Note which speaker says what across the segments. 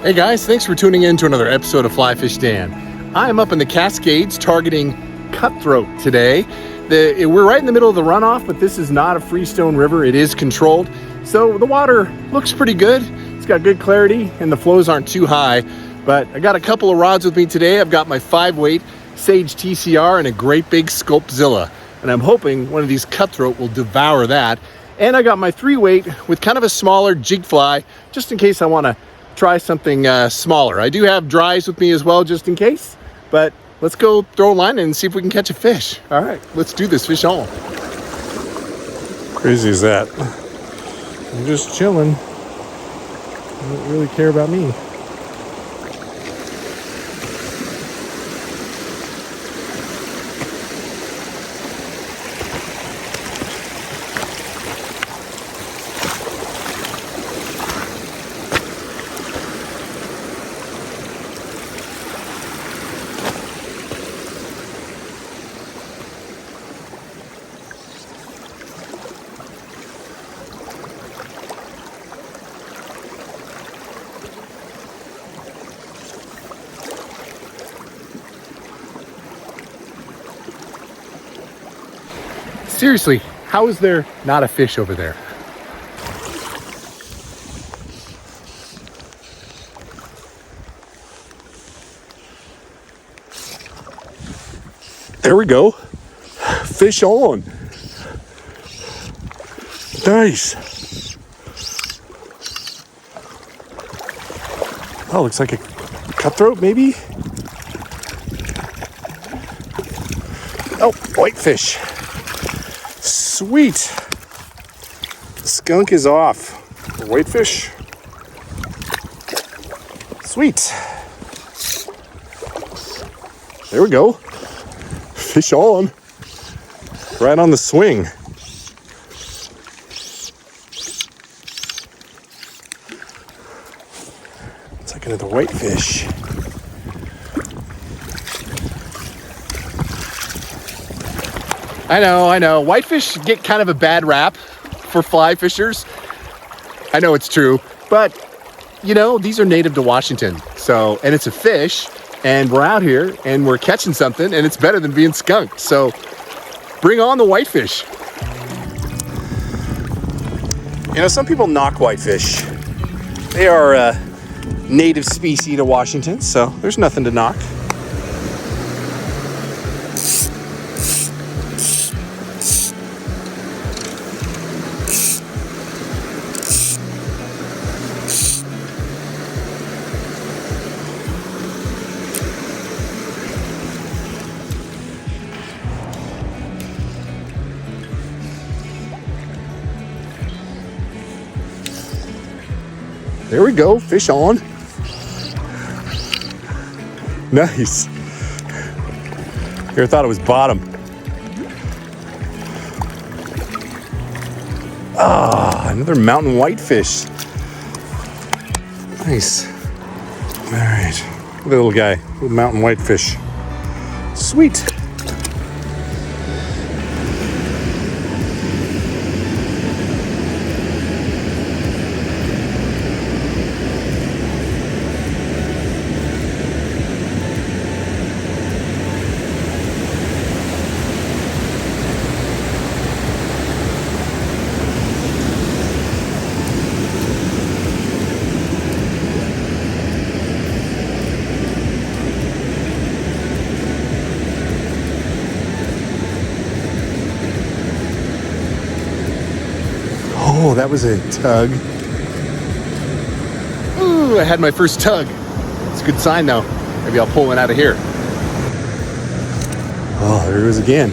Speaker 1: Hey guys, thanks for tuning in to another episode of FlyFishDan. I'm up in the Cascades targeting cutthroat today. We're right in the middle of the runoff, but this is not a freestone river. It is controlled. So the water looks pretty good. It's got good clarity and the flows aren't too high. But I got a couple of rods with me today. I've got my 5-weight Sage TCR and a great big Sculpzilla. And I'm hoping one of these cutthroat will devour that. And I got my 3-weight with kind of a smaller jig fly, just in case I want to try something smaller. I do have dries with me as well, just in case. But let's go throw a line in and see if we can catch a fish. All right, let's do this. Fish on. Crazy is that? I'm just chilling. They don't really care about me. Seriously, how is there not a fish over there? There we go. Fish on. Nice. Oh, looks like a cutthroat, maybe? Oh, whitefish. Sweet. Skunk is off. Whitefish. Sweet. There we go. Fish on. Right on the swing. It's like another whitefish. I know. Whitefish get kind of a bad rap for fly fishers. I know it's true, but you know, these are native to Washington. So, and it's a fish, and we're out here and we're catching something, and it's better than being skunked. So bring on the whitefish. You know, some people knock whitefish. They are a native species to Washington, so there's nothing to knock. There we go, fish on. Nice. Here, I thought it was bottom. Ah, another mountain whitefish. Nice. All right, look at the little guy, little mountain whitefish. Sweet. Oh, that was a tug. Ooh, I had my first tug. It's a good sign though. Maybe I'll pull one out of here. Oh, there he goes again.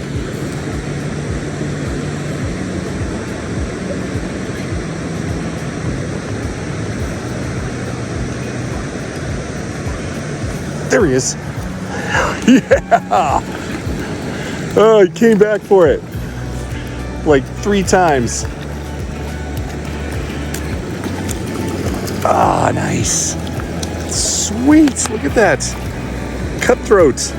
Speaker 1: There he is. Yeah. Oh, he came back for it. Like 3 times. Ah, nice. Sweet. Look at that. Cutthroat.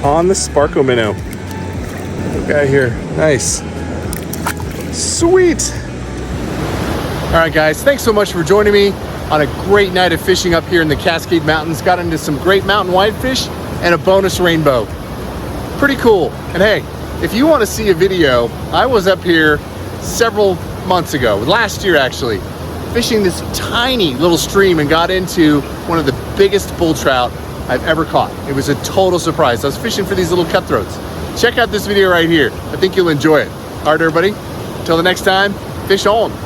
Speaker 1: On the Sparkle Minnow. Little guy here. Nice. Sweet. All right, guys. Thanks so much for joining me. on a great night of fishing up here in the Cascade Mountains. Got into some great mountain whitefish and a bonus rainbow. Pretty cool. And hey, if you want to see a video, I was up here several months ago, last year actually, fishing this tiny little stream and got into one of the biggest bull trout I've ever caught. It was a total surprise. I was fishing for these little cutthroats. Check out this video right here. I think you'll enjoy it. All right, everybody, until the next time, fish on.